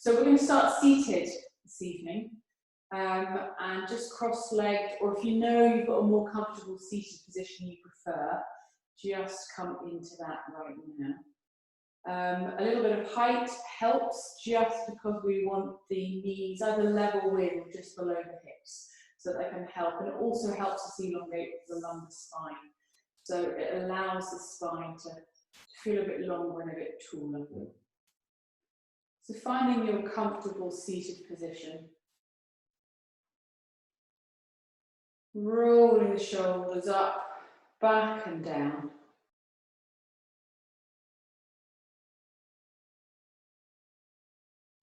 So we're going to start seated this evening, and just cross-legged, or if you know you've got a more comfortable seated position you prefer, just come into that right now. A little bit of height helps just because we want the knees either level with or just below the hips, so that can help, and it also helps us elongate the lumbar spine. So it allows the spine to feel a bit longer and a bit taller. So finding your comfortable seated position. Rolling the shoulders up, back and down.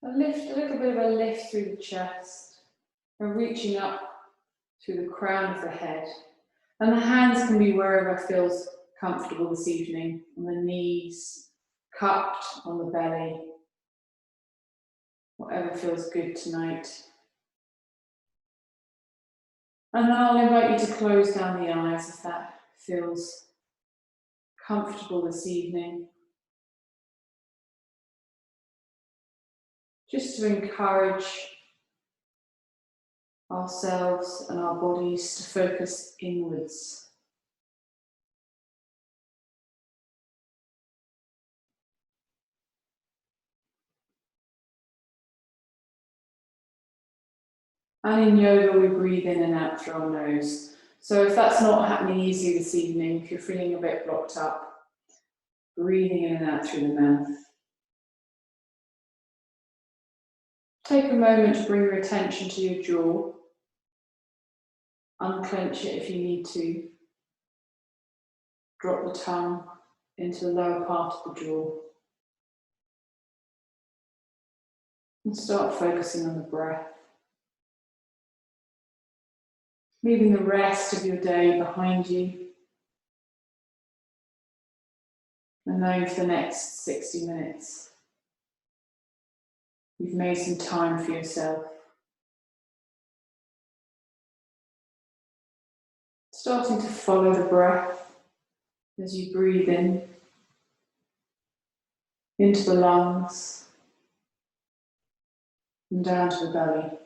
A little bit of a lift through the chest and reaching up through the crown of the head. And the hands can be wherever feels comfortable this evening, on the knees, cupped on the belly, whatever feels good tonight. And then I'll invite you to close down the eyes if that feels comfortable this evening. Just to encourage ourselves and our bodies to focus inwards. And in yoga, we breathe in and out through our nose. So if that's not happening easily this evening, if you're feeling a bit blocked up, breathing in and out through the mouth. Take a moment to bring your attention to your jaw. Unclench it if you need to. Drop the tongue into the lower part of the jaw. And start focusing on the breath. Leaving the rest of your day behind you. And knowing for the next 60 minutes, you've made some time for yourself. Starting to follow the breath as you breathe in, into the lungs, and down to the belly.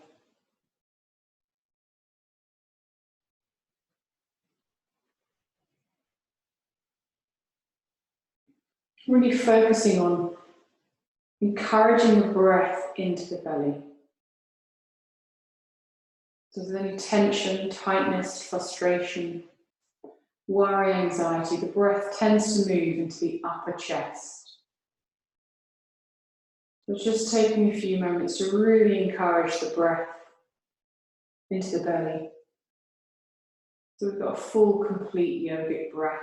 Really focusing on encouraging the breath into the belly. So if there's any tension, tightness, frustration, worry, anxiety, the breath tends to move into the upper chest. So just taking a few moments to really encourage the breath into the belly. So we've got a full, complete yogic breath.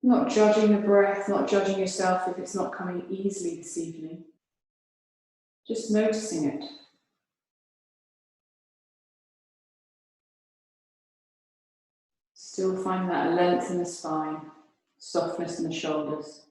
Not judging the breath, not judging yourself if it's not coming easily this evening. Just noticing it. Still find that length in the spine, softness in the shoulders.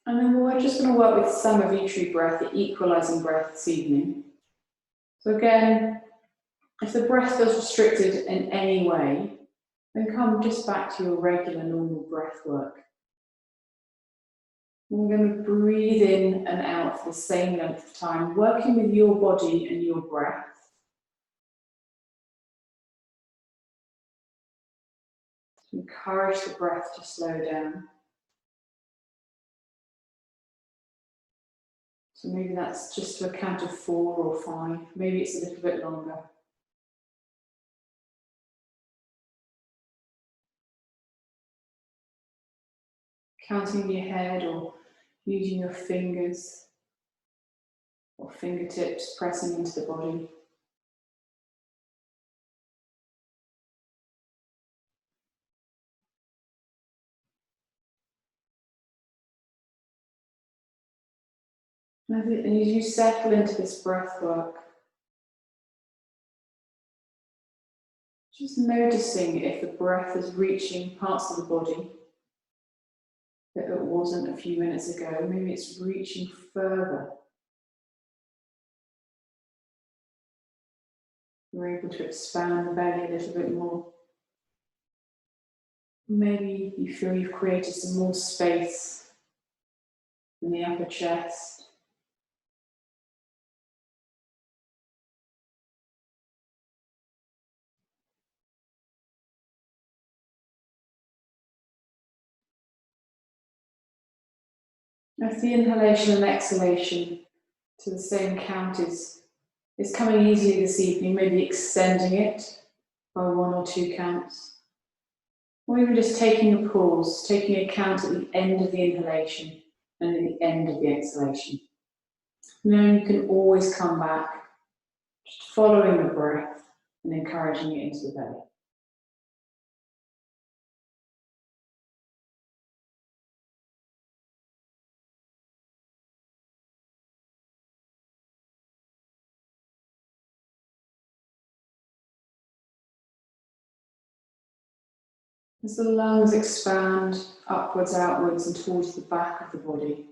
And then we're just going to work with Samavitri breath, the equalizing breath this evening. So again, if the breath feels restricted in any way, then come just back to your regular normal breath work. We're going to breathe in and out for the same length of time, working with your body and your breath. To encourage the breath to slow down. So maybe that's just to a count of 4 or 5. Maybe it's a little bit longer. Counting in your head or using your fingers or fingertips pressing into the body. And as you settle into this breath work, just noticing if the breath is reaching parts of the body that it wasn't a few minutes ago. Maybe it's reaching further. You're able to expand the belly a little bit more. Maybe you feel you've created some more space in the upper chest. As the inhalation and exhalation to the same count is coming easily this evening, maybe extending it by 1 or 2 counts. Or even just taking a pause, taking a count at the end of the inhalation and at the end of the exhalation. And then you can always come back, just following the breath and encouraging it into the belly. As the lungs expand upwards, outwards and towards the back of the body,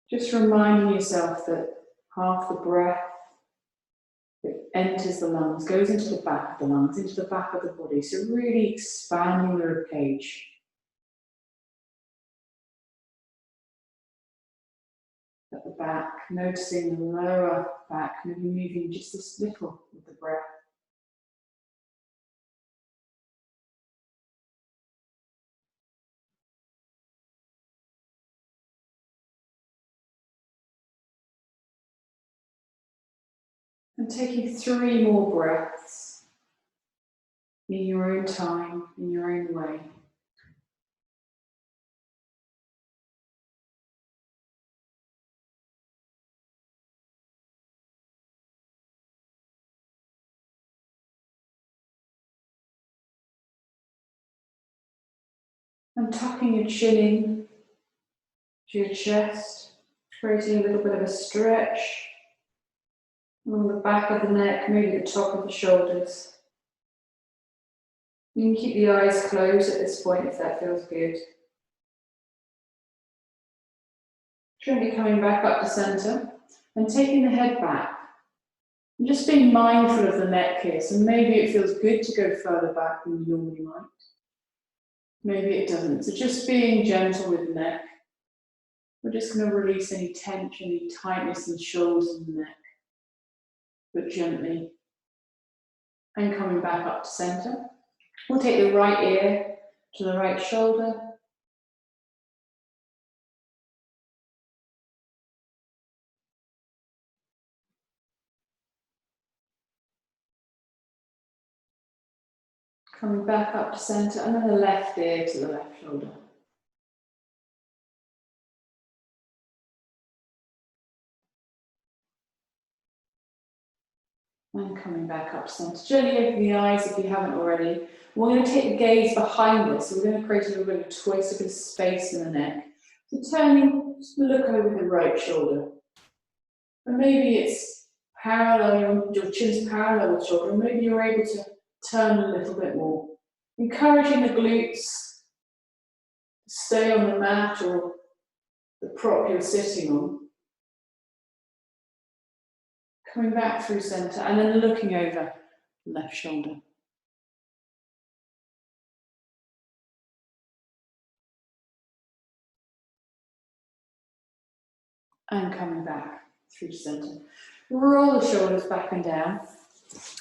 just reminding yourself that half the breath that enters the lungs goes into the back of the lungs, into the back of the body. So really expanding the ribcage. At the back, noticing the lower back, maybe moving just this little with the breath. And taking 3 more breaths in your own time, in your own way. And tucking your chin in to your chest, creating a little bit of a stretch along the back of the neck, maybe the top of the shoulders. You can keep the eyes closed at this point if that feels good. Gently coming back up to center and taking the head back. And just being mindful of the neck here. So maybe it feels good to go further back than you normally might. Maybe it doesn't. So just being gentle with the neck. We're just going to release any tension, any tightness in the shoulders and the neck. But gently. And coming back up to center. We'll take the right ear to the right shoulder. Coming back up to center, and then the left ear to the left shoulder. And coming back up to center. Gently open the eyes if you haven't already. We're going to take the gaze behind us. So we're going to create a little bit of a twist, a bit of space in the neck. So turning, just look over the right shoulder. And maybe it's parallel, your chin's parallel with the shoulder, and maybe you're able to turn a little bit more. Encouraging the glutes to stay on the mat or the prop you're sitting on. Coming back through center and then looking over the left shoulder. And coming back through center. Roll the shoulders back and down.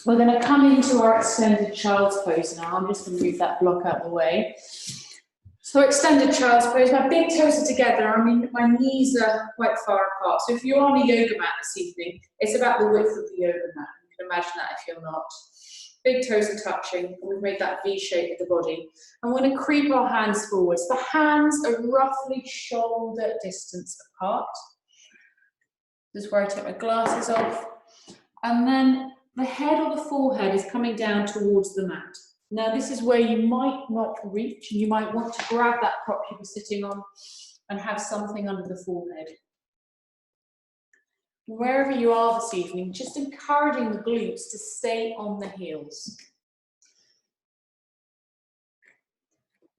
We're going to come into our extended child's pose now. I'm just going to move that block out of the way. So extended child's pose, my big toes are together. I mean, my knees are quite far apart. So if you're on a yoga mat this evening, it's about the width of the yoga mat. You can imagine that if you're not. Big toes are touching, and we've made that V shape of the body. And we're going to creep our hands forwards. The hands are roughly shoulder distance apart. This is where I take my glasses off. And then the head or the forehead is coming down towards the mat. Now this is where you might not reach, and you might want to grab that prop you were sitting on and have something under the forehead. Wherever you are this evening, just encouraging the glutes to stay on the heels.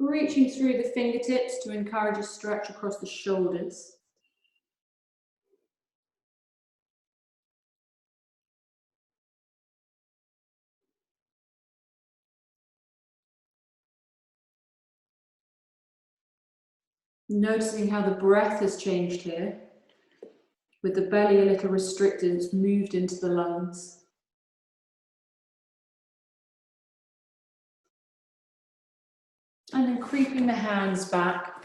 Reaching through the fingertips to encourage a stretch across the shoulders. Noticing how the breath has changed here, with the belly a little restricted, it's moved into the lungs. And then creeping the hands back.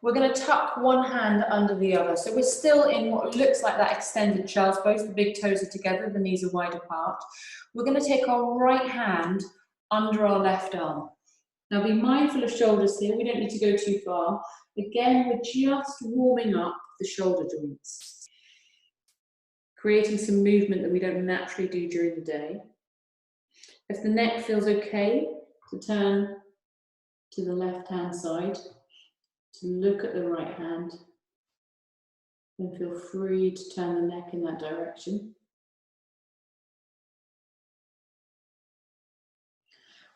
We're going to tuck one hand under the other. So we're still in what looks like that extended child's pose. The big toes are together, the knees are wide apart. We're going to take our right hand under our left arm. Now be mindful of shoulders here, we don't need to go too far. Again, we're just warming up the shoulder joints, creating some movement that we don't naturally do during the day. If the neck feels okay, to turn to the left-hand side, to look at the right hand, then feel free to turn the neck in that direction.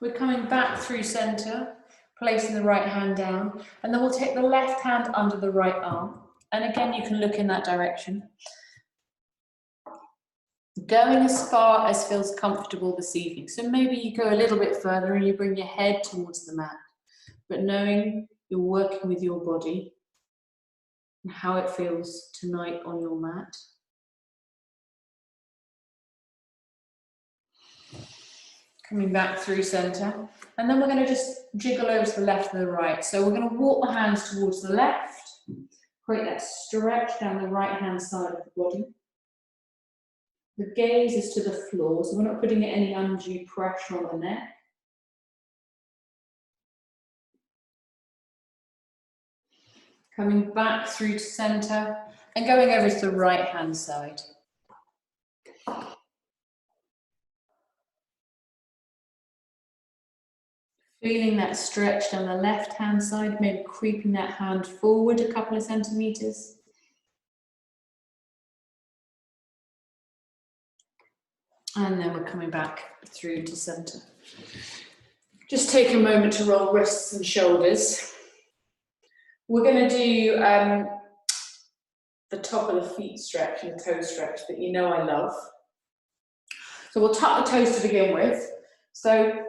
We're coming back through center, placing the right hand down, and then we'll take the left hand under the right arm. And again, you can look in that direction. Going as far as feels comfortable this evening. So maybe you go a little bit further and you bring your head towards the mat, but knowing you're working with your body and how it feels tonight on your mat. Coming back through center, and then we're going to just jiggle over to the left and the right. So we're going to walk the hands towards the left, create that stretch down the right hand side of the body. The gaze is to the floor, so we're not putting any undue pressure on the neck. Coming back through to center and going over to the right hand side. Feeling that stretch down the left-hand side, maybe creeping that hand forward a couple of centimeters. And then we're coming back through to center. Just take a moment to roll wrists and shoulders. We're going to do the top of the feet stretch and the toe stretch that you know I love. So we'll tuck the toes to begin with. So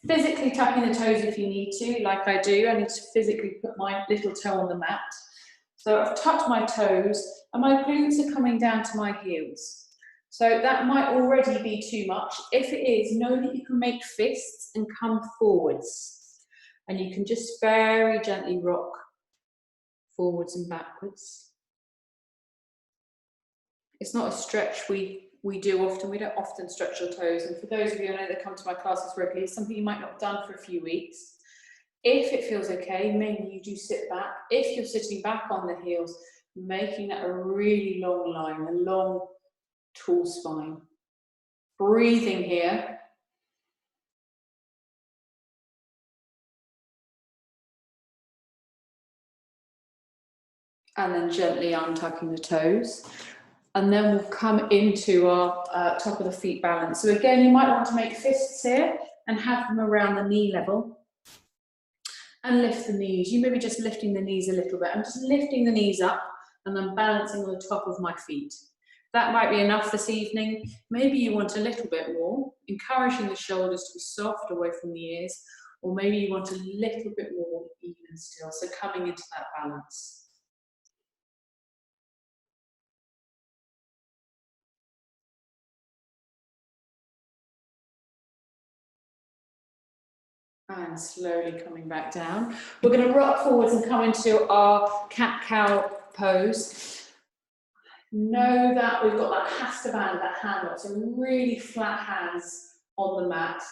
physically tucking the toes if you need to, like I do. I need to physically put my little toe on the mat. So I've tucked my toes and my glutes are coming down to my heels. So that might already be too much. If it is, know that you can make fists and come forwards. And you can just very gently rock forwards and backwards. It's not a stretch we do often. We don't often stretch our toes. And for those of you I know that come to my classes regularly, it's something you might not have done for a few weeks. If it feels okay, maybe you do sit back. If you're sitting back on the heels, making that a really long line, a long, tall spine. Breathing here. And then gently untucking the toes. And then we'll come into our top of the feet balance. So again, you might want to make fists here and have them around the knee level. And lift the knees. You may be just lifting the knees a little bit. I'm just lifting the knees up and then balancing on the top of my feet. That might be enough this evening. Maybe you want a little bit more, encouraging the shoulders to be soft away from the ears, or maybe you want a little bit more even still. So coming into that balance. And slowly coming back down. We're going to rock forwards and come into our cat-cow pose. Know that we've got that Hatha band, that hand up, so really flat hands on the mat.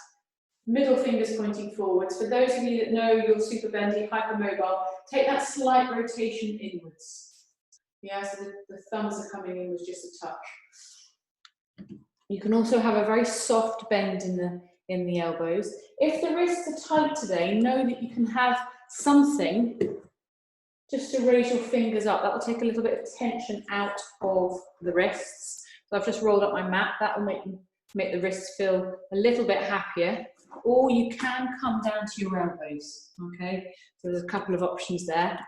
Middle fingers pointing forwards. For those of you that know you're super bendy, hypermobile, take that slight rotation inwards. Yeah, so the thumbs are coming inwards just a touch. You can also have a very soft bend in the elbows. If the wrists are tight today, know that you can have something just to raise your fingers up. That will take a little bit of tension out of the wrists. So I've just rolled up my mat. That will make the wrists feel a little bit happier. or you can come down to your elbows, okay? So there's a couple of options there.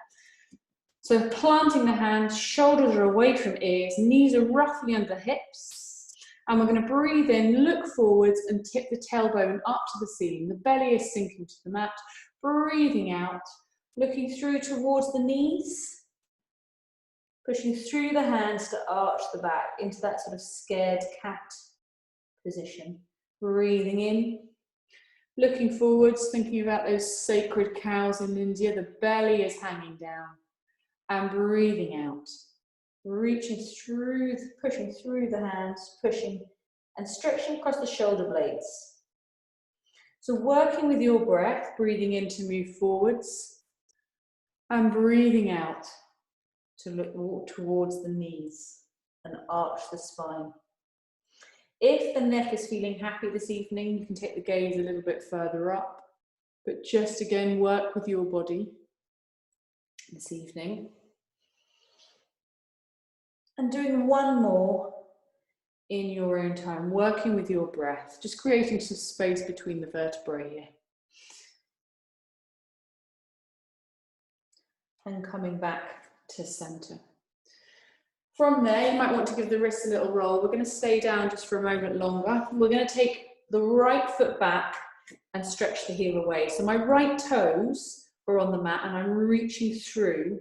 So planting the hands, shoulders are away from ears, knees are roughly under hips, and we're going to breathe in, look forwards and tip the tailbone up to the ceiling. The belly is sinking to the mat, breathing out, looking through towards the knees, pushing through the hands to arch the back into that sort of scared cat position. Breathing in, looking forwards, thinking about those sacred cows in India. The belly is hanging down. And breathing out, reaching through, pushing through the hands, pushing and stretching across the shoulder blades. So working with your breath, breathing in to move forwards and breathing out to walk towards the knees and arch the spine. If the neck is feeling happy this evening, you can take the gaze a little bit further up, but just again work with your body this evening. And doing one more in your own time, working with your breath, just creating some space between the vertebrae here. And coming back to center. From there, you might want to give the wrists a little roll. We're going to stay down just for a moment longer. We're going to take the right foot back and stretch the heel away. So my right toes are on the mat and I'm reaching through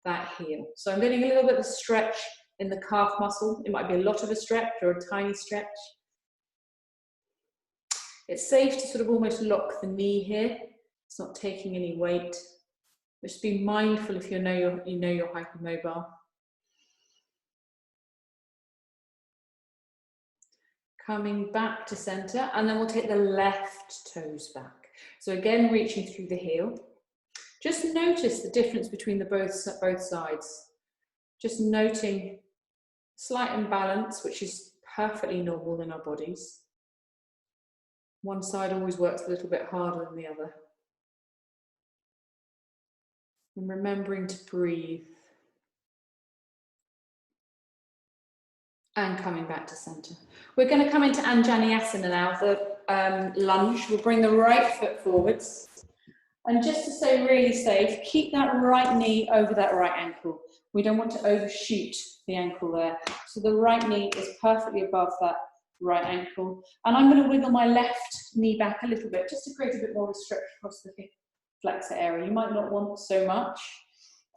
that heel. So I'm getting a little bit of a stretch in the calf muscle. It might be a lot of a stretch or a tiny stretch. It's safe to sort of almost lock the knee here. It's not taking any weight. Just be mindful if you know you're hypermobile. Coming back to center, and then we'll take the left toes back. So again, reaching through the heel. Just notice the difference between the both sides. Just noting slight imbalance, which is perfectly normal in our bodies. One side always works a little bit harder than the other. And remembering to breathe. And coming back to center. We're going to come into Anjaneyasana now, the lunge. We'll bring the right foot forwards. And just to stay really safe, keep that right knee over that right ankle. We don't want to overshoot the ankle there. So the right knee is perfectly above that right ankle. And I'm going to wiggle my left knee back a little bit, just to create a bit more of a stretch across the hip flexor area. You might not want so much.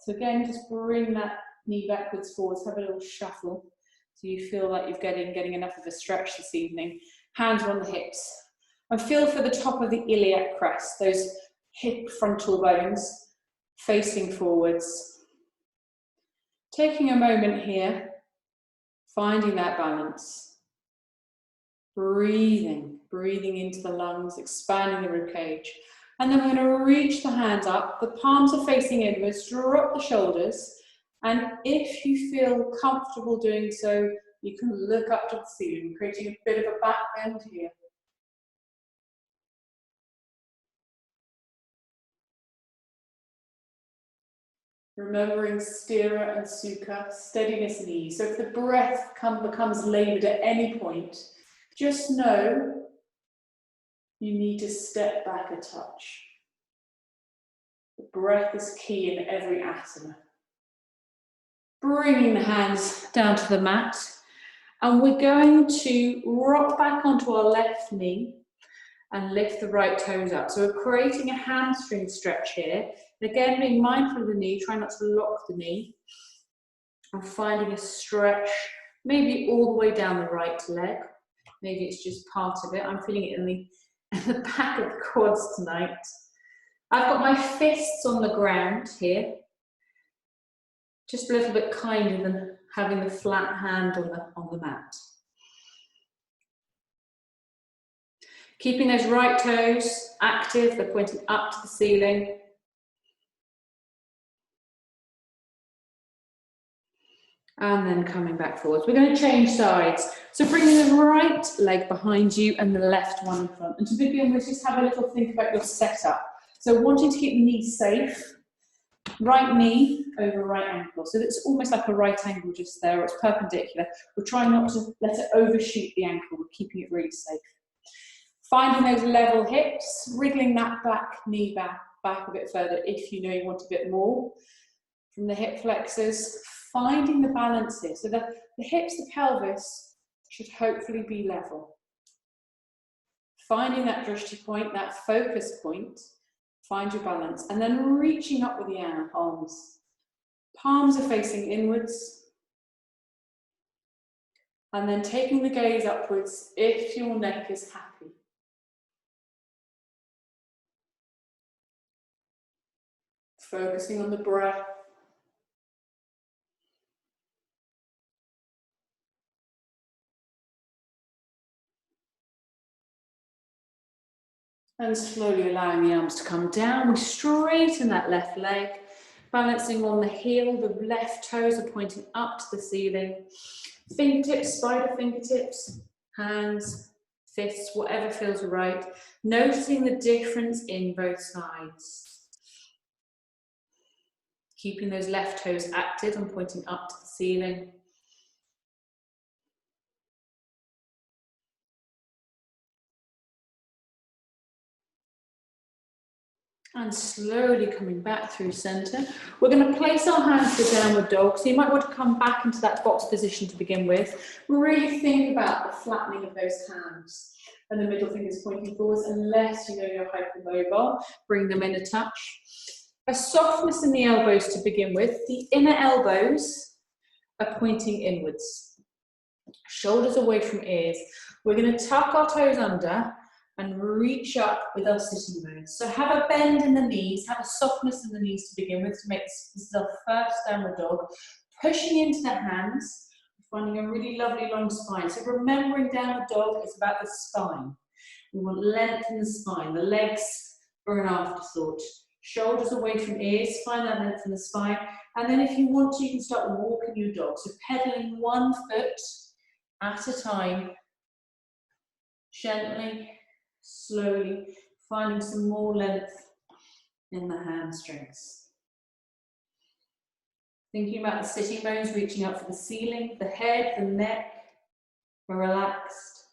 So again, just bring that knee backwards, forwards, have a little shuffle. So you feel like you're getting enough of a stretch this evening. Hands are on the hips. And feel for the top of the iliac crest, those hip frontal bones facing forwards. Taking a moment here, finding that balance. Breathing into the lungs, expanding the ribcage. And then we're going to reach the hands up, the palms are facing inwards, drop the shoulders. And if you feel comfortable doing so, you can look up to the ceiling, creating a bit of a back bend here. Remembering stira and sukha, steadiness and ease. So if the breath becomes laboured at any point, just know you need to step back a touch. The breath is key in every asana. Bringing the hands down to the mat, and we're going to rock back onto our left knee and lift the right toes up. So we're creating a hamstring stretch here. And again, being mindful of the knee, try not to lock the knee, and finding a stretch, maybe all the way down the right leg. Maybe it's just part of it. I'm feeling it in the back of the quads tonight. I've got my fists on the ground here. Just a little bit kinder than having the flat hand on the mat. Keeping those right toes active, they're pointing up to the ceiling. And then coming back forwards. We're going to change sides. So bringing the right leg behind you and the left one in front. And to begin with, just have a little think about your setup. So wanting to keep the knees safe. Right knee over right ankle. So it's almost like a right angle just there, or it's perpendicular. We're trying not to let it overshoot the ankle. We're keeping it really safe. Finding those level hips, wriggling that back knee back a bit further if you know you want a bit more. From the hip flexors, finding the balance here. So the hips, the pelvis should hopefully be level. Finding that drishti point, that focus point, find your balance. And then reaching up with the arms. Palms are facing inwards. And then taking the gaze upwards if your neck is happy. Focusing on the breath. And slowly allowing the arms to come down. We straighten that left leg, balancing on the heel. The left toes are pointing up to the ceiling. Fingertips, spider fingertips, hands, fists, whatever feels right. Noticing the difference in both sides. Keeping those left toes active and pointing up to the ceiling. And slowly coming back through center. We're going to place our hands to downward dog. So you might want to come back into that box position to begin with. Really think about the flattening of those hands and the middle fingers pointing forwards, unless you know you're hypermobile. Bring them in a touch. A softness in the elbows to begin with. The inner elbows are pointing inwards. Shoulders away from ears. We're going to tuck our toes under and reach up with our sitting bones. So have a bend in the knees, have a softness in the knees to begin with to make this is our first downward dog. Pushing into the hands, finding a really lovely long spine. So remembering downward dog is about the spine. We want length in the spine. The legs are an afterthought. Shoulders away from ears, find that length in the spine. And then if you want to, you can start walking your dog. So pedaling one foot at a time, gently, slowly, finding some more length in the hamstrings. Thinking about the sitting bones, reaching up for the ceiling, the head, the neck are relaxed.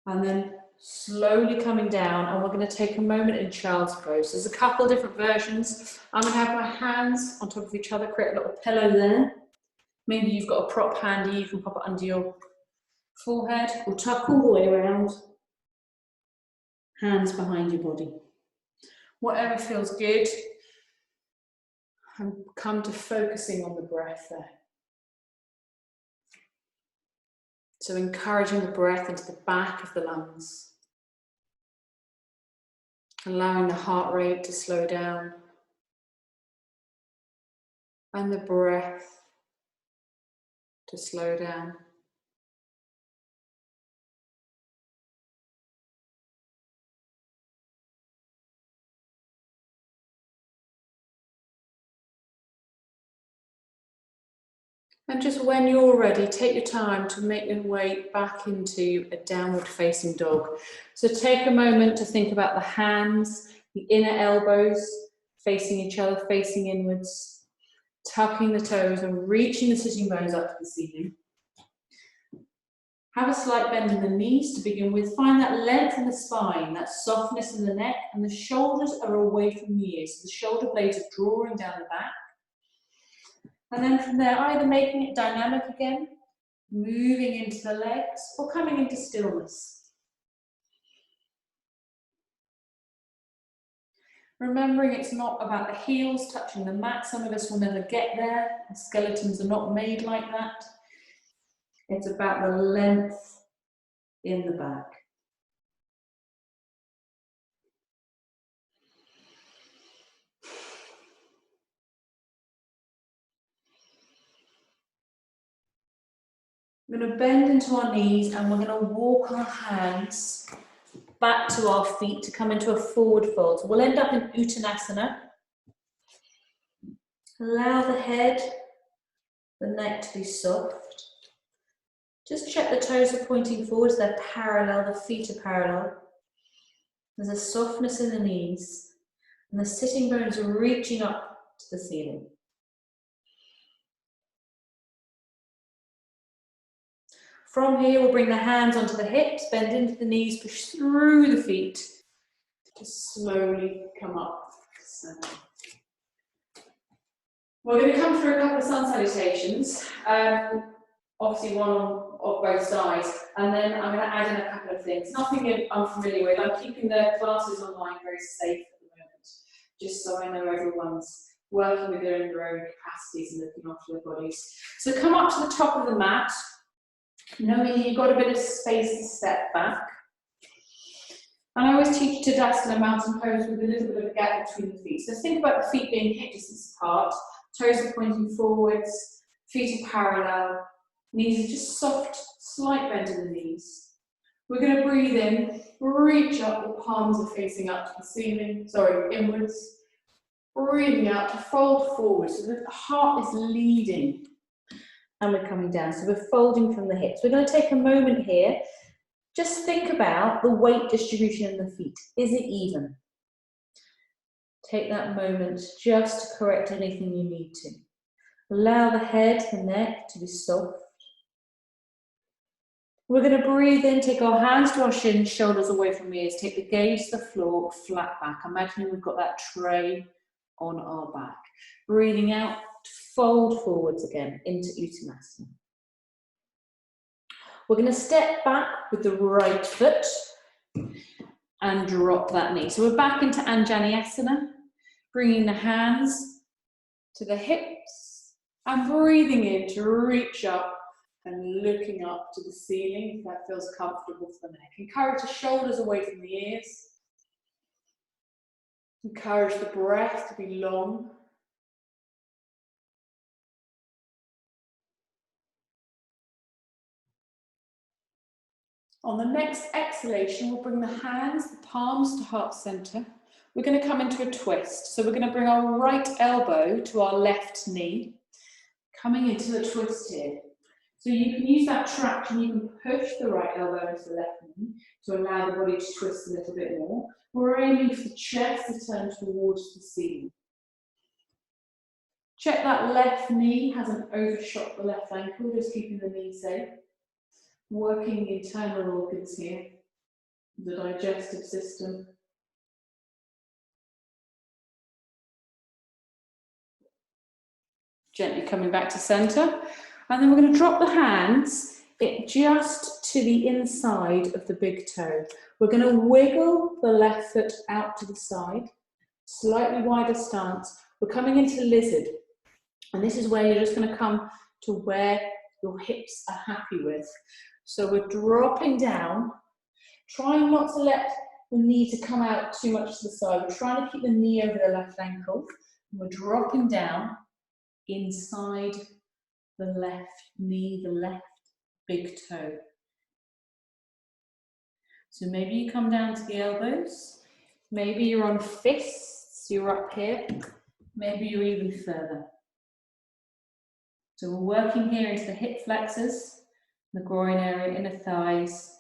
And then slowly coming down, and we're going to take a moment in child's pose. There's a couple of different versions. I'm going to have my hands on top of each other, create a little pillow there. Maybe you've got a prop handy, you can pop it under your forehead, or tuck all the way around. Hands behind your body. Whatever feels good. And come to focusing on the breath there. So encouraging the breath into the back of the lungs. Allowing the heart rate to slow down. And the breath to slow down. And just when you're ready, take your time to make your way back into a downward facing dog. So take a moment to think about the hands, the inner elbows facing each other, facing inwards. Tucking the toes and reaching the sitting bones up to the ceiling. Have a slight bend in the knees to begin with. Find that length in the spine, that softness in the neck, and the shoulders are away from the ears. So the shoulder blades are drawing down the back. And then from there, either making it dynamic again, moving into the legs, or coming into stillness. Remembering it's not about the heels touching the mat. Some of us will never get there. The skeletons are not made like that. It's about the length in the back. We're going to bend into our knees and we're going to walk our hands back to our feet to come into a forward fold. So we'll end up in Uttanasana. Allow the head, the neck to be soft. Just check the toes are pointing forwards, they're parallel, the feet are parallel. There's a softness in the knees, and the sitting bones are reaching up to the ceiling. From here, we'll bring the hands onto the hips, bend into the knees, push through the feet. Just slowly come up. We're going to come through a couple of sun salutations. Obviously one on both sides, and then I'm going to add in a couple of things. Nothing I'm familiar with. I'm keeping the classes online very safe at the moment, just so I know everyone's working within their own capacities and looking after their bodies. So come up to the top of the mat, knowing you've got a bit of space to step back. And I always teach Tadasana mountain pose with a little bit of a gap between the feet. So think about the feet being hip distance apart, toes are pointing forwards, feet are parallel, knees are just soft, slight bend in the knees. We're going to breathe in, reach up, the palms are facing up to the ceiling, inwards. Breathing out to fold forward so that the heart is leading. And we're coming down, so we're folding from the hips. We're going to take a moment here. Just think about the weight distribution in the feet. Is it even? Take that moment just to correct anything you need to. Allow the head, the neck to be soft. We're going to breathe in, take our hands to our shins, shoulders away from ears. Take the gaze to the floor, flat back. Imagining we've got that tray on our back. Breathing out, fold forwards again into Uttanasana. We're going to step back with the right foot and drop that knee. So we're back into Anjaneyasana, bringing the hands to the hips and breathing in to reach up and looking up to the ceiling if that feels comfortable for the neck. Encourage the shoulders away from the ears. Encourage the breath to be long. On the next exhalation, we'll bring the hands, the palms to heart center. We're going to come into a twist. So we're going to bring our right elbow to our left knee, coming into the twist here. So you can use that traction, you can push the right elbow into the left knee to allow the body to twist a little bit more. We're aiming for the chest to turn towards the ceiling. Check that left knee hasn't overshot the left ankle, just keeping the knee safe. Working the internal organs here, the digestive system. Gently coming back to center. And then we're going to drop the hands just to the inside of the big toe. We're going to wiggle the left foot out to the side, slightly wider stance. We're coming into lizard. And this is where you're just going to come to where your hips are happy with. So we're dropping down, trying not to let the knee to come out too much to the side. We're trying to keep the knee over the left ankle. And we're dropping down inside the left knee, the left big toe. So maybe you come down to the elbows. Maybe you're on fists, you're up here. Maybe you're even further. So we're working here into the hip flexors, the groin area, inner thighs.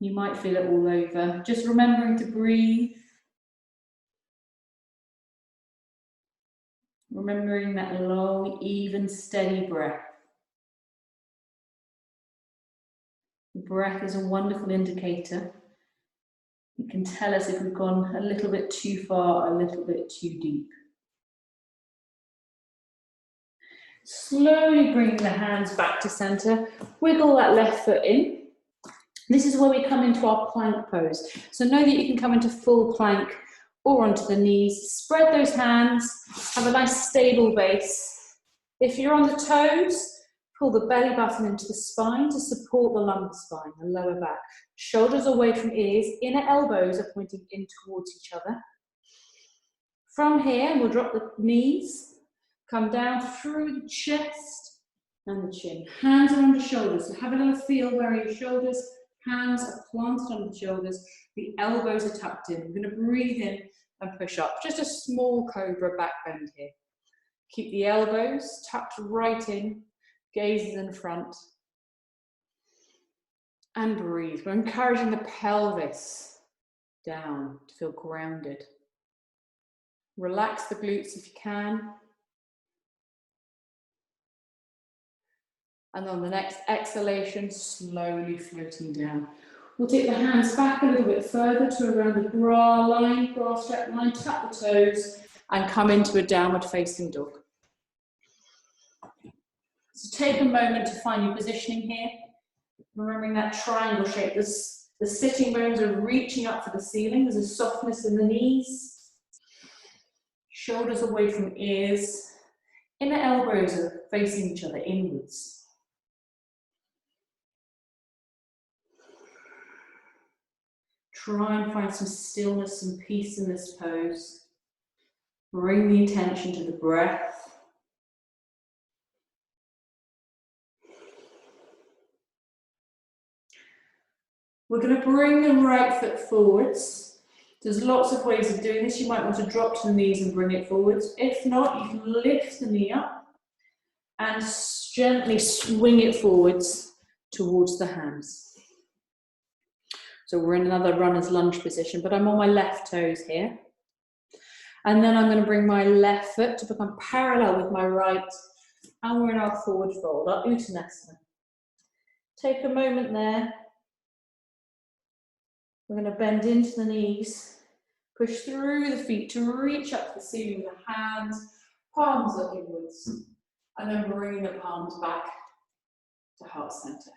You might feel it all over. Just remembering to breathe. Remembering that long, even, steady breath. The breath is a wonderful indicator. It can tell us if we've gone a little bit too far, a little bit too deep. Slowly bring the hands back to center. Wiggle that left foot in. This is where we come into our plank pose. So know that you can come into full plank or onto the knees. Spread those hands, have a nice stable base. If you're on the toes, pull the belly button into the spine to support the lumbar spine, the lower back. Shoulders away from ears, inner elbows are pointing in towards each other. From here, we'll drop the knees, come down through the chest and the chin. Hands are on the shoulders, so have a little feel where your shoulders, hands are planted on the shoulders, the elbows are tucked in. We're going to breathe in and push up. Just a small cobra back bend here. Keep the elbows tucked right in, gazes in front. And breathe. We're encouraging the pelvis down to feel grounded. Relax the glutes if you can. And on the next exhalation, slowly floating down. We'll take the hands back a little bit further to around the bra line, bra strap line, tap the toes, and come into a downward facing dog. So take a moment to find your positioning here. Remembering that triangle shape. The sitting bones are reaching up for the ceiling. There's a softness in the knees. Shoulders away from ears. Inner elbows are facing each other inwards. Try and find some stillness and peace in this pose. Bring the attention to the breath. We're going to bring the right foot forwards. There's lots of ways of doing this. You might want to drop to the knees and bring it forwards. If not, you can lift the knee up and gently swing it forwards towards the hands. So we're in another runner's lunge position, but I'm on my left toes here. And then I'm going to bring my left foot to become parallel with my right, and we're in our forward fold, our Uttanasana. Take a moment there. We're going to bend into the knees, push through the feet to reach up to the ceiling with the hands, palms up inwards, and then bringing the palms back to heart center.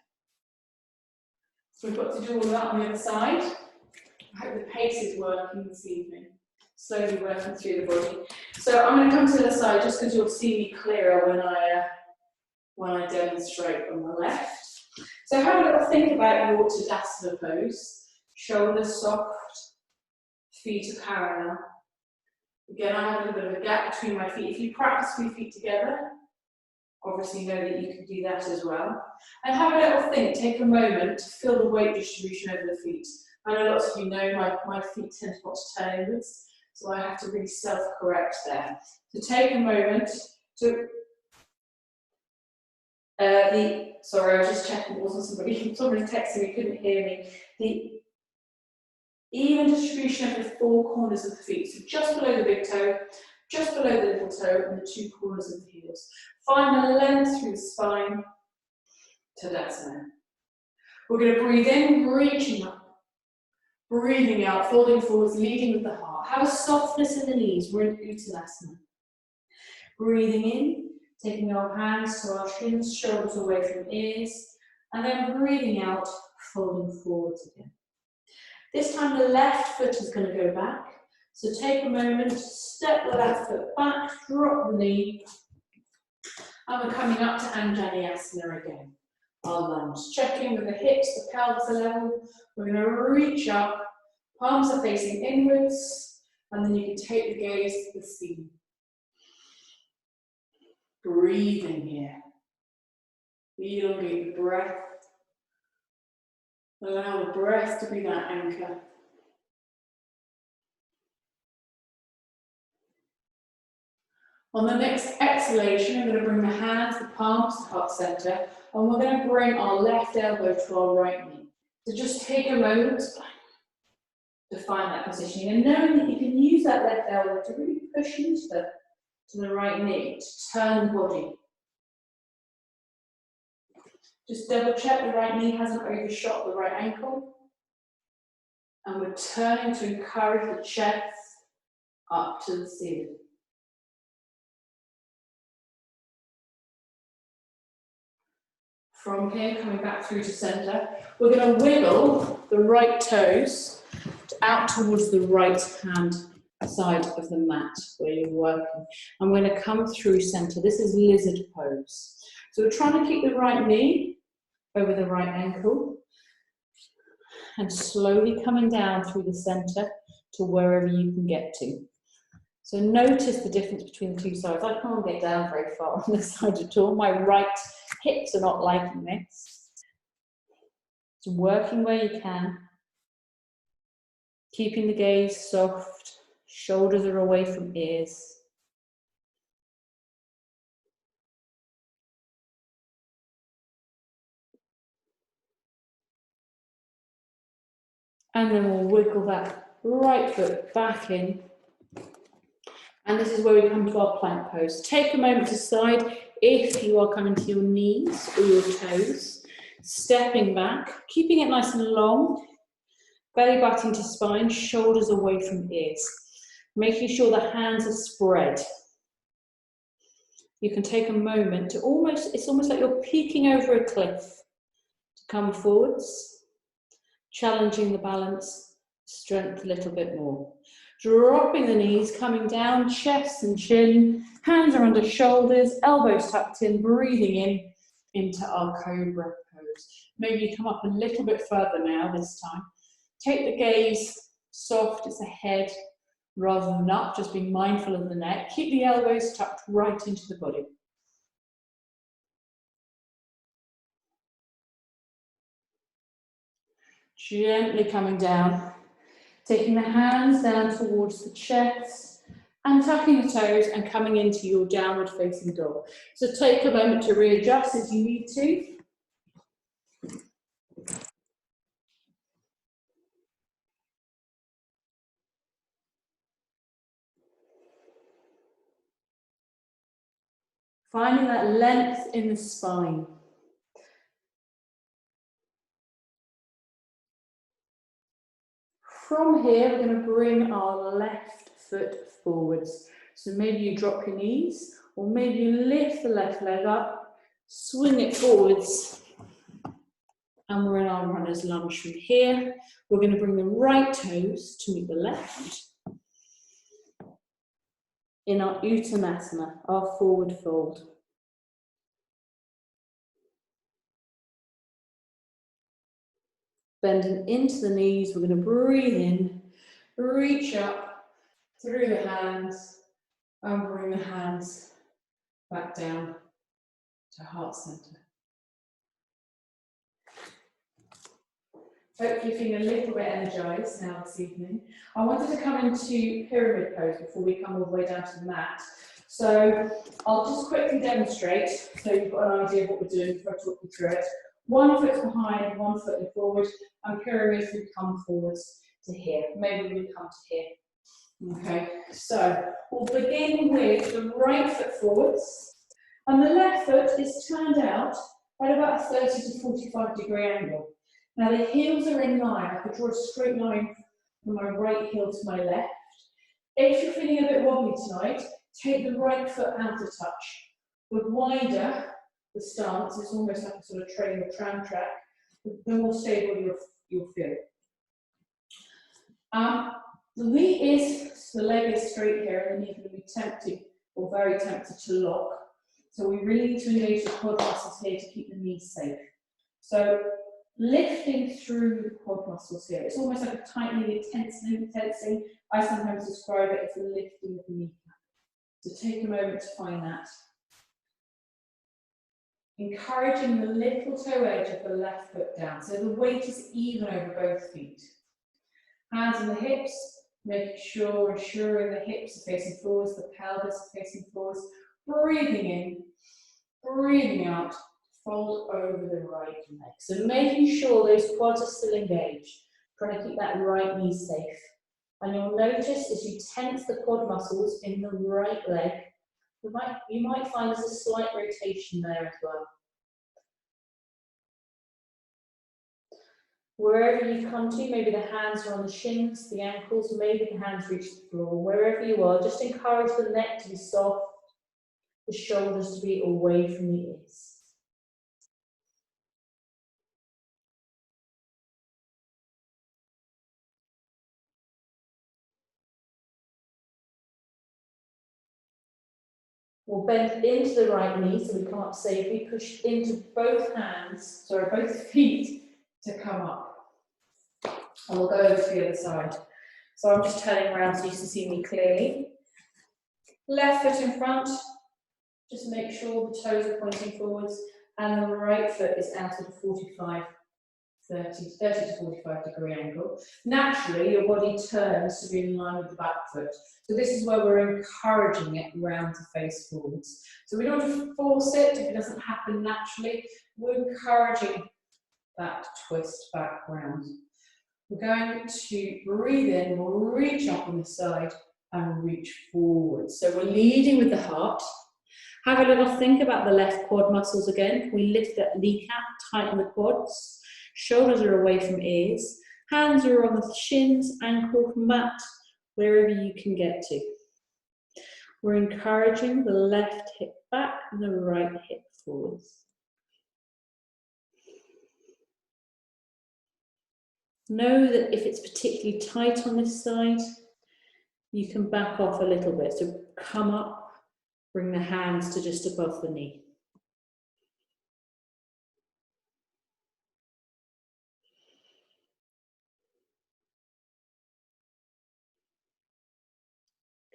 So we've got to do all of that on the other side. I hope the pace is working this evening. Slowly working through the body. So I'm going to come to the other side just because you'll see me clearer when I demonstrate on the left. So have a little think about your Tadasana pose. Shoulders soft, feet are parallel. Again, I have a little bit of a gap between my feet. If you practice with your feet together, obviously know that you can do that as well. And have a little think, take a moment to feel the weight distribution over the feet. I know lots of you know my feet tend to want to turn inwards, so I have to really self-correct there. So take a moment to, sorry, I was just checking, it wasn't somebody texted me, couldn't hear me. The even distribution of the four corners of the feet, so just below the big toe, just below the little toe, and the two corners of the heels. Find the length through the spine, Tadasana. We're going to breathe in, reaching up. Breathing out, folding forwards, leading with the heart. Have a softness in the knees, we're in Uttanasana. Breathing in, taking our hands to our shins, shoulders away from ears, and then breathing out, folding forwards again. This time the left foot is going to go back, so take a moment, step the left foot back, drop the knee, and we're coming up to Anjaneyasana again. Our lunge, checking with the hips, the pelvis are level. We're going to reach up, palms are facing inwards, and then you can take the gaze to the ceiling. Breathing here. Elongate the breath. Allow the breath to be that anchor. On the next exhalation, I'm going to bring the hands, the palms to heart center, and we're going to bring our left elbow to our right knee. So just take a moment to find that positioning, and knowing that you can use that left elbow to really push into the right knee, to turn the body. Just double check the right knee hasn't overshot the right ankle. And we're turning to encourage the chest up to the ceiling. From here, coming back through to center, we're going to wiggle the right toes out towards the right hand side of the mat where you're working. I'm going to come through center. This is lizard pose. So we're trying to keep the right knee over the right ankle and slowly coming down through the center to wherever you can get to. So notice the difference between the two sides. I can't get down very far on this side at all. My right hips are not liking this. So working where you can. Keeping the gaze soft. Shoulders are away from ears. And then we'll wiggle that right foot back in. And this is where we come to our plank pose. Take a moment to decide if you are coming to your knees or your toes, stepping back, keeping it nice and long, belly button to spine, shoulders away from ears, making sure the hands are spread. You can take a moment to it's almost like you're peeking over a cliff, to come forwards, challenging the balance, strength a little bit more. Dropping the knees, coming down, chest and chin, hands are under shoulders, elbows tucked in, breathing in into our cobra pose. Maybe you come up a little bit further now this time. Take the gaze soft, it's ahead rather than up, just being mindful of the neck. Keep the elbows tucked right into the body. Gently coming down, taking the hands down towards the chest and tucking the toes and coming into your downward facing dog. So take a moment to readjust as you need to. Finding that length in the spine. From here, we're going to bring our left foot forwards. So maybe you drop your knees, or maybe you lift the left leg up, swing it forwards, and we're in our runner's lunge from here. We're going to bring the right toes to meet the left in our Uttanasana, our forward fold. Bending into the knees, we're going to breathe in, reach up through the hands, and bring the hands back down to heart center. Hopefully feeling a little bit energized now this evening. I wanted to come into pyramid pose before we come all the way down to the mat. So I'll just quickly demonstrate so you've got an idea of what we're doing before I talk you through it. One foot behind, one foot in forward, and pyramids would come forwards to here. Maybe we come to here. Okay, so we'll begin with the right foot forwards, and the left foot is turned out at about a 30 to 45 degree angle. Now the heels are in line. I could draw a straight line from my right heel to my left. If you're feeling a bit wobbly tonight, take the right foot out of touch. The wider the stance, it's almost like a sort of train or tram track, the more stable you'll feel. The knee is, the leg is straight here, and the knee can be tempted or very tempted to lock. So we really need to engage the quad muscles here to keep the knee safe. So lifting through the quad muscles here. It's almost like a tightening, tensing. I sometimes describe it as a lifting of the kneecap. So take a moment to find that. Encouraging the little toe edge of the left foot down, so the weight is even over both feet. Hands on the hips, ensuring the hips are facing forwards, the pelvis is facing forwards. Breathing in, breathing out, fold over the right leg. So making sure those quads are still engaged, trying to keep that right knee safe. And you'll notice as you tense the quad muscles in the right leg, you might find there's a slight rotation there as well. Wherever you come to, maybe the hands are on the shins, the ankles, maybe the hands reach the floor. Wherever you are, just encourage the neck to be soft, the shoulders to be away from the ears. We'll bend into the right knee, so we come up safely, push into both feet to come up. And we'll go over to the other side. So I'm just turning around so you can see me clearly. Left foot in front, just make sure the toes are pointing forwards, and the right foot is out at a 30 to 45 degree angle. Naturally, your body turns to be in line with the back foot. So this is where we're encouraging it round to face forwards. So we don't want to force it if it doesn't happen naturally. We're encouraging that twist back round. We're going to breathe in, we'll reach up on the side, and reach forward. So we're leading with the heart. Have a little think about the left quad muscles again. Can we lift that kneecap, tighten the quads? Shoulders are away from ears. Hands are on the shins, ankle, mat, wherever you can get to. We're encouraging the left hip back and the right hip forwards. Know that if it's particularly tight on this side, you can back off a little bit. So come up, bring the hands to just above the knee.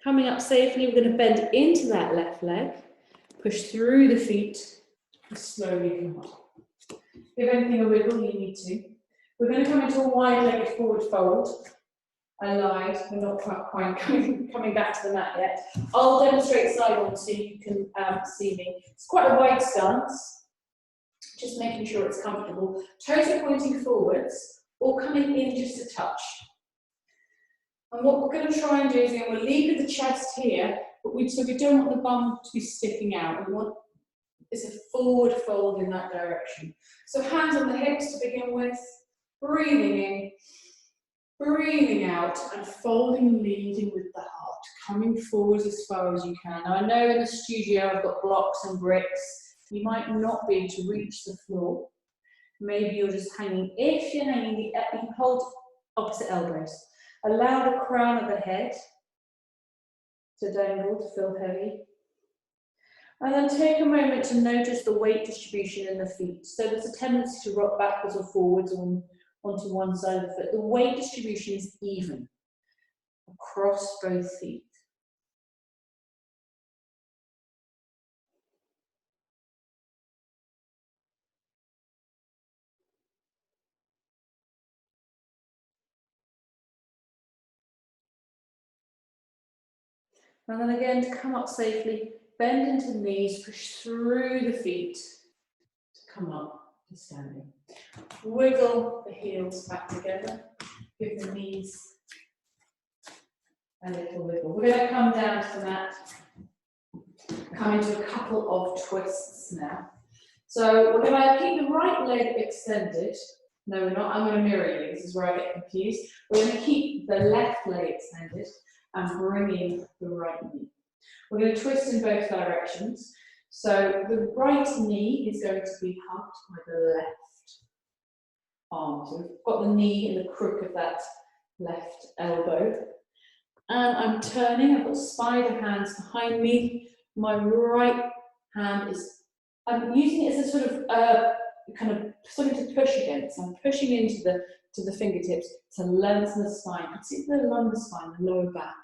Coming up safely, we're going to bend into that left leg, push through the feet, and slowly come up. Give anything a wiggle, you need to. We're going to come into a wide-legged forward fold. I lied, we're not quite coming back to the mat yet. I'll demonstrate side on so you can see me. It's quite a wide stance, just making sure it's comfortable. Toes are pointing forwards or coming in just a touch. And what we're going to try and do is we'll lead with the chest here, but so we don't want the bum to be sticking out. We want it's a forward fold in that direction. So hands on the hips to begin with, breathing in, breathing out, and folding, leading with the heart, coming forward as far as you can. Now I know in the studio I've got blocks and bricks. You might not be able to reach the floor. Maybe you're just hanging. If you're hanging, you can hold opposite elbows. Allow the crown of the head to dangle, to feel heavy. And then take a moment to notice the weight distribution in the feet. So there's a tendency to rock backwards or forwards onto one side of the foot. The weight distribution is even across both feet. And then again, to come up safely, bend into the knees, push through the feet to come up to standing. Wiggle the heels back together, give the knees a little wiggle. We're going to come down to the mat, come into a couple of twists now. So we're going to keep the right leg extended. No, we're not. I'm going to mirror you. This is where I get confused. We're going to keep the left leg extended and bring in the right knee. We're going to twist in both directions. So the right knee is going to be hugged by the left arm. So we've got the knee in the crook of that left elbow. And I'm turning, I've got spider hands behind me. My right hand is, I'm using it as a sort of kind of something to push against. I'm pushing into the fingertips to lengthen the spine, particularly the lumbar spine, the lower back.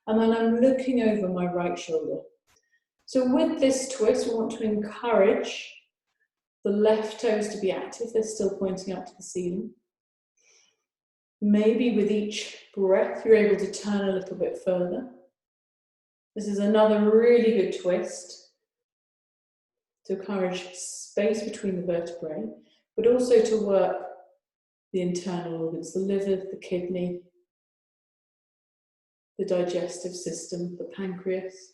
And then I'm looking over my right shoulder. So with this twist, we want to encourage the left toes to be active. They're still pointing up to the ceiling. Maybe with each breath, you're able to turn a little bit further. This is another really good twist to encourage space between the vertebrae, but also to work the internal organs, the liver, the kidney, the digestive system, the pancreas.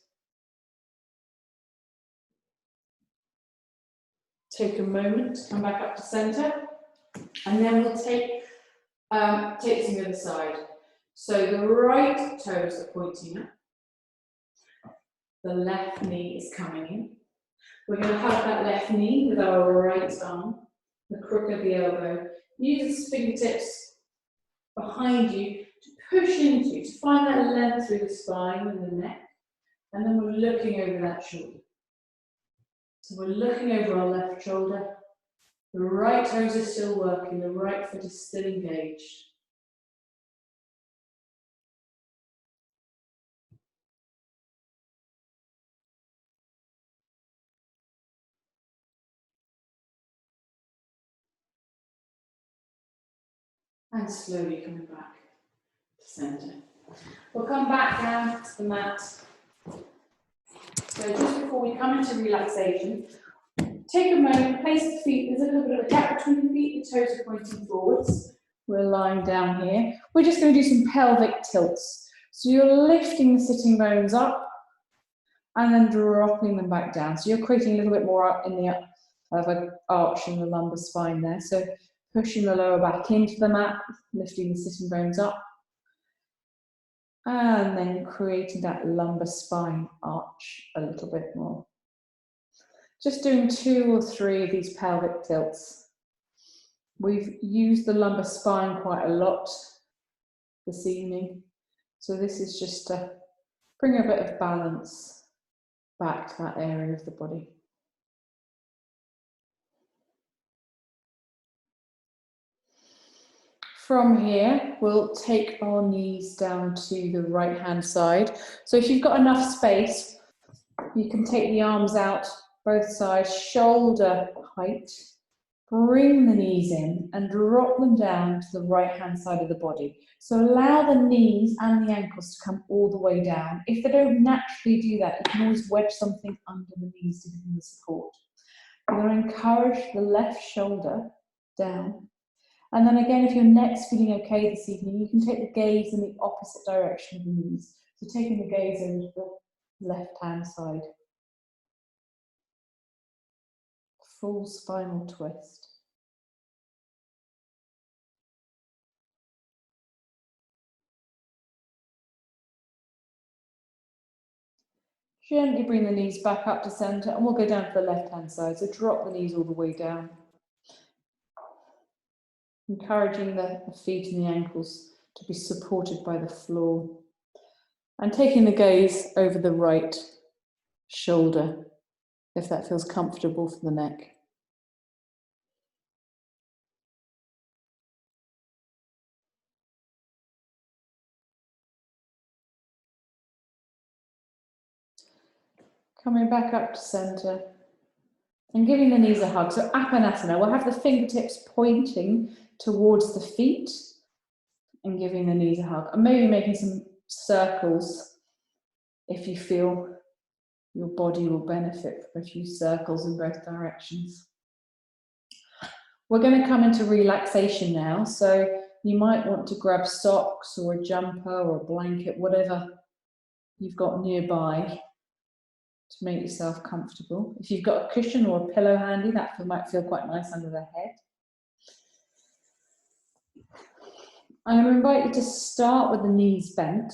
Take a moment, come back up to center, and then we'll take this to the other side. So the right toes are pointing up. The left knee is coming in. We're going to hug that left knee with our right arm, the crook of the elbow. Use the fingertips behind you to push into, to find that length through the spine and the neck. And then we're looking over that shoulder. So we're looking over our left shoulder. The right toes are still working, the right foot is still engaged. And slowly coming back to centre. We'll come back down to the mat. So just before we come into relaxation, take a moment, place the feet, there's a little bit of a gap between the feet, the toes are pointing forwards. We're lying down here. We're just going to do some pelvic tilts. So you're lifting the sitting bones up and then dropping them back down. So you're creating a little bit more in the of an arch in the lumbar spine there. So pushing the lower back into the mat, lifting the sitting bones up, and then creating that lumbar spine arch a little bit more. Just doing 2 or 3 of these pelvic tilts. We've used the lumbar spine quite a lot this evening, so this is just to bring a bit of balance back to that area of the body. From here, we'll take our knees down to the right-hand side. So if you've got enough space, you can take the arms out both sides, shoulder height. Bring the knees in and drop them down to the right-hand side of the body. So allow the knees and the ankles to come all the way down. If they don't naturally do that, you can always wedge something under the knees to give them the support. You're going to encourage the left shoulder down. And then again, if your neck's feeling okay this evening, you can take the gaze in the opposite direction of the knees. So taking the gaze over to the left-hand side. Full spinal twist. Gently bring the knees back up to center, and we'll go down to the left-hand side. So drop the knees all the way down. Encouraging the feet and the ankles to be supported by the floor. And taking the gaze over the right shoulder, if that feels comfortable for the neck. Coming back up to center and giving the knees a hug. So Apanasana, we'll have the fingertips pointing towards the feet and giving the knees a hug. And maybe making some circles if you feel your body will benefit from a few circles in both directions. We're going to come into relaxation now. So you might want to grab socks or a jumper or a blanket, whatever you've got nearby, to make yourself comfortable. If you've got a cushion or a pillow handy, that might feel quite nice under the head. I'm going to invite you to start with the knees bent.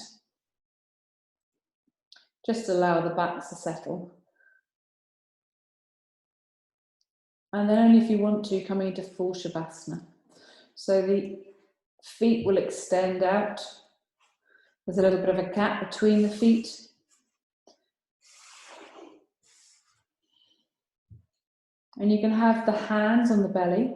Just allow the backs to settle. And then only if you want to, coming into full Shavasana. So the feet will extend out. There's a little bit of a gap between the feet. And you can have the hands on the belly.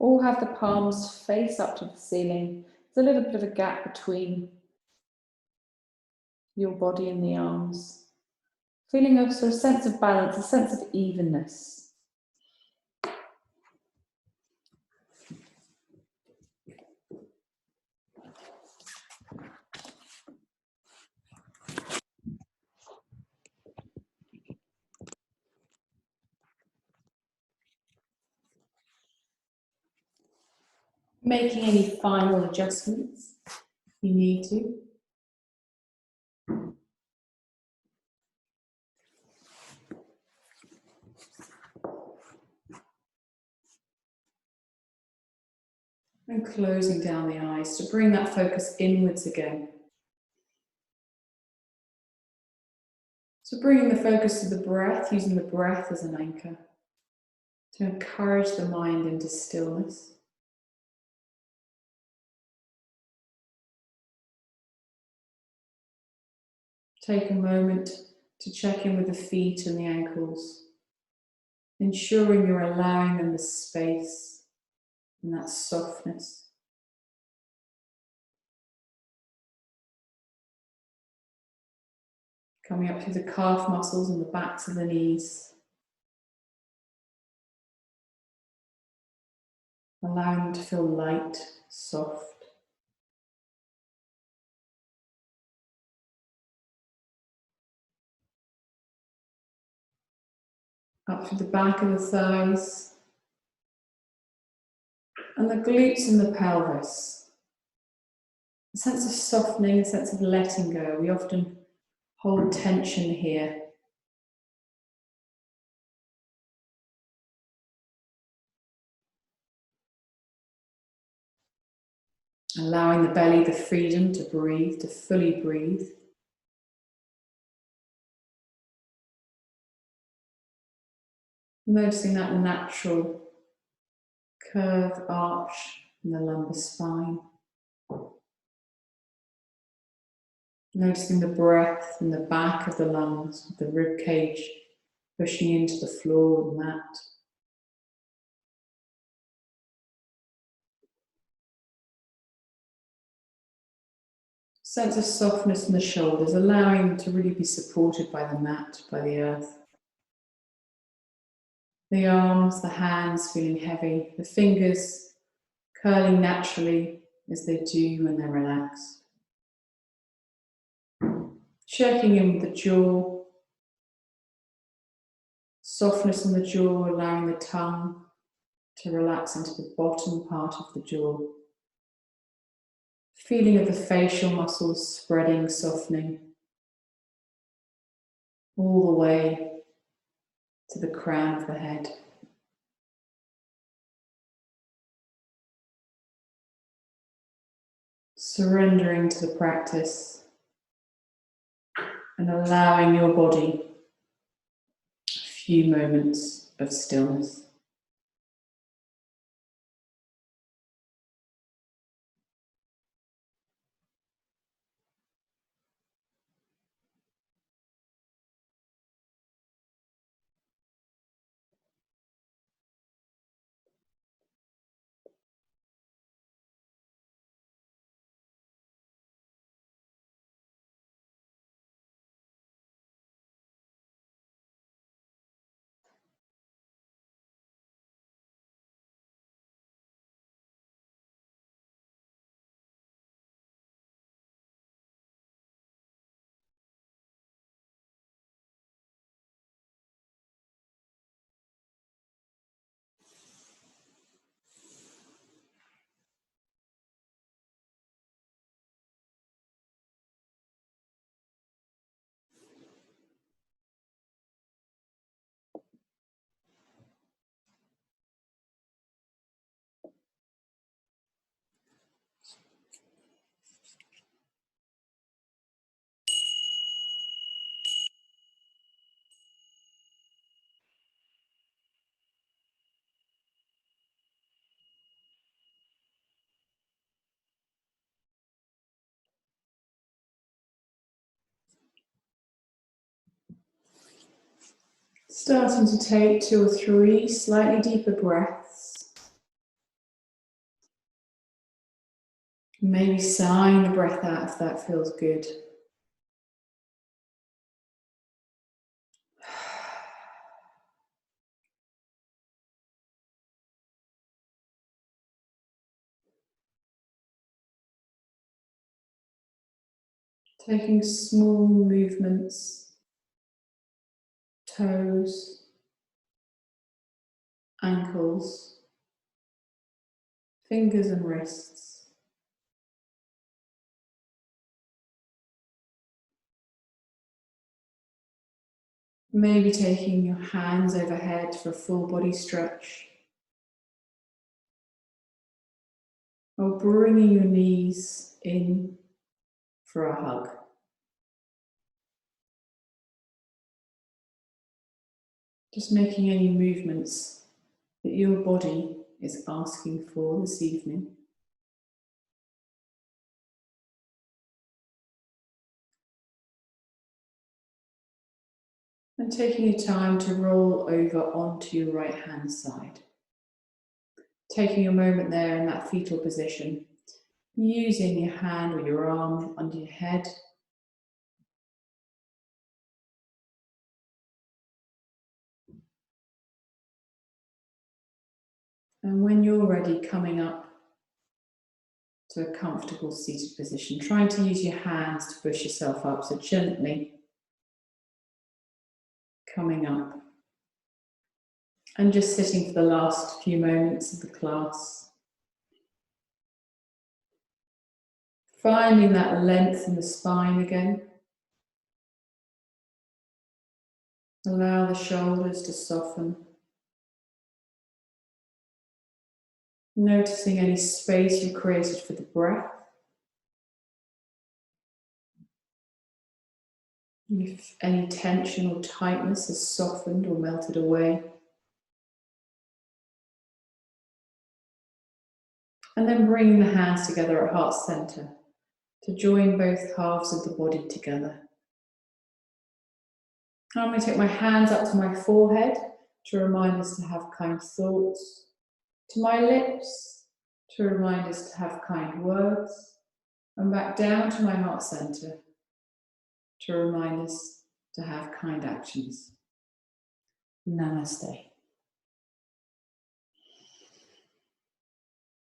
Or have the palms face up to the ceiling. There's a little bit of a gap between your body and the arms. Feeling a sort of sense of balance, a sense of evenness. Making any final adjustments you need to. And closing down the eyes to bring that focus inwards again. So bringing the focus to the breath, using the breath as an anchor to encourage the mind into stillness. Take a moment to check in with the feet and the ankles, ensuring you're allowing them the space and that softness. Coming up through the calf muscles and the backs of the knees. Allowing them to feel light, soft. up through the back of the thighs and the glutes and the pelvis. A sense of softening, a sense of letting go. We often hold tension here. Allowing the belly the freedom to breathe, to fully breathe. Noticing that natural curve, arch in the lumbar spine. Noticing the breath in the back of the lungs, with the rib cage pushing into the floor and mat. Sense of softness in the shoulders, allowing them to really be supported by the mat, by the earth. The arms, the hands feeling heavy, the fingers curling naturally as they do when they're relaxed. Checking in with the jaw, softness in the jaw, allowing the tongue to relax into the bottom part of the jaw. Feeling of the facial muscles spreading, softening, all the way to the crown of the head. Surrendering to the practice and allowing your body a few moments of stillness. Starting to take 2 or 3 slightly deeper breaths. Maybe sighing the breath out if that feels good. Taking small movements, toes, ankles, fingers and wrists. Maybe taking your hands overhead for a full body stretch. Or bringing your knees in for a hug. Just making any movements that your body is asking for this evening. And taking your time to roll over onto your right hand side. Taking a moment there in that fetal position, using your hand or your arm under your head. And when you're ready, coming up to a comfortable seated position, trying to use your hands to push yourself up, so gently coming up And just sitting for the last few moments of the class. Finding that length in the spine again. Allow the shoulders to soften. Noticing any space you created for the breath. If any tension or tightness has softened or melted away. And then bringing the hands together at heart center to join both halves of the body together. I'm going to take my hands up to my forehead to remind us to have kind thoughts, to my lips to remind us to have kind words, and back down to my heart center to remind us to have kind actions. Namaste.